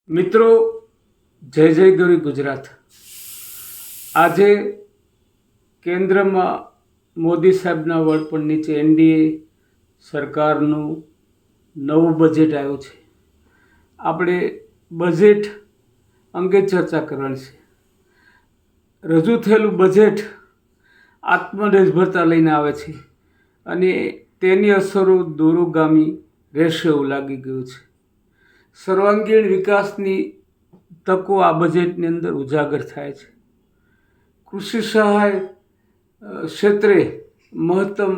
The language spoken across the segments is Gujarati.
મિત્રો, જય જય ગરવી ગુજરાત. આજે કેન્દ્રમાં મોદી સાહેબના વડપણ નીચે એનડીએ સરકારનું નવું બજેટ આવ્યું છે. આપણે બજેટ અંગે ચર્ચા કરવાની છે. રજૂ થયેલું બજેટ આત્મનિર્ભરતા લઈને આવે છે અને તેની અસરો દૂરોગામી રહેશે એવું લાગી ગયું છે. સર્વાંગીણ વિકાસની તકો આ બજેટની અંદર ઉજાગર થાય છે. કૃષિ સહાય ક્ષેત્રે મહત્તમ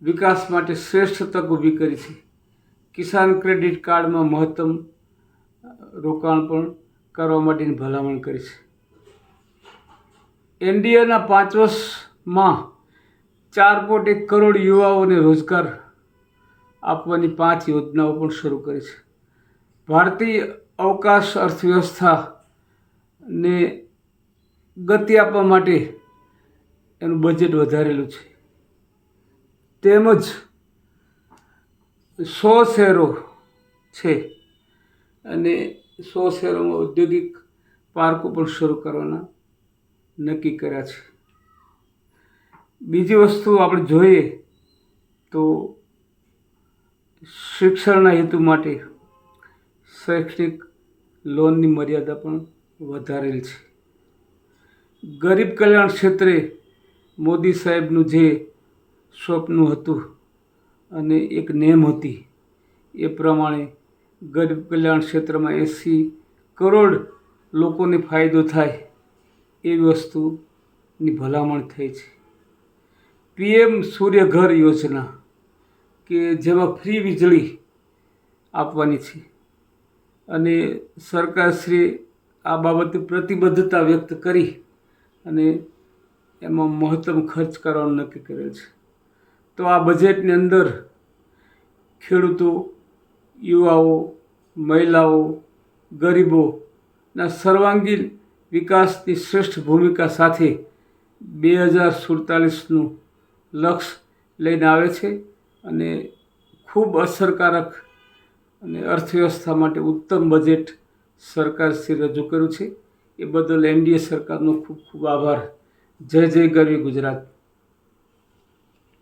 વિકાસ માટે શ્રેષ્ઠ તક ઊભી કરી છે. કિસાન ક્રેડિટ કાર્ડમાં મહત્તમ રોકાણ પણ કરવા માટેની ભલામણ કરી છે. એનડીએના 5 વર્ષમાં 4.1 કરોડ યુવાઓને રોજગાર આપવાની 5 યોજનાઓ પણ શરૂ કરી છે. ભારતીય અવકાશ અર્થવ્યવસ્થાને ગતિ આપવા માટે એનું બજેટ વધારેલું છે. તેમજ 100 શહેરો છે અને 100 શહેરોમાં ઔદ્યોગિક પાર્કો પણ શરૂ કરવાના નક્કી કર્યા છે. બીજી વસ્તુ આપણે જોઈએ તો શિક્ષણના હેતુ માટે શૈક્ષણિક લોનની મર્યાદા પણ વધારેલ છે. ગરીબ કલ્યાણ ક્ષેત્રે મોદી સાહેબનું જે સ્વપ્ન હતું અને એક નેમ હતી એ પ્રમાણે ગરીબ કલ્યાણ ક્ષેત્રમાં 80 કરોડ લોકોને ફાયદો થાય એવી વસ્તુની ભલામણ થઈ છે. પીએમ સૂર્યઘર યોજના કે જેમાં ફ્રી વીજળી આપવાની છે અને સરકારશ્રી આ બાબતે પ્રતિબદ્ધતા વ્યક્ત કરી અને એમાં મહત્તમ ખર્ચ કરવાનું નક્કી કરેલ છે. તો આ બજેટની અંદર ખેડૂતો, યુવાઓ, મહિલાઓ, ગરીબોના સર્વાંગીણ વિકાસની શ્રેષ્ઠ ભૂમિકા સાથે 2047નું લક્ષ્ય લઈને આવે છે અને ખૂબ અસરકારક અને અર્થવ્યવસ્થા માટે ઉત્તમ બજેટ સરકારશ્રી રજૂ કર્યું છે. એ બદલ એનડીએ સરકારનો ખૂબ ખૂબ આભાર. જય જય ગરવી ગુજરાત.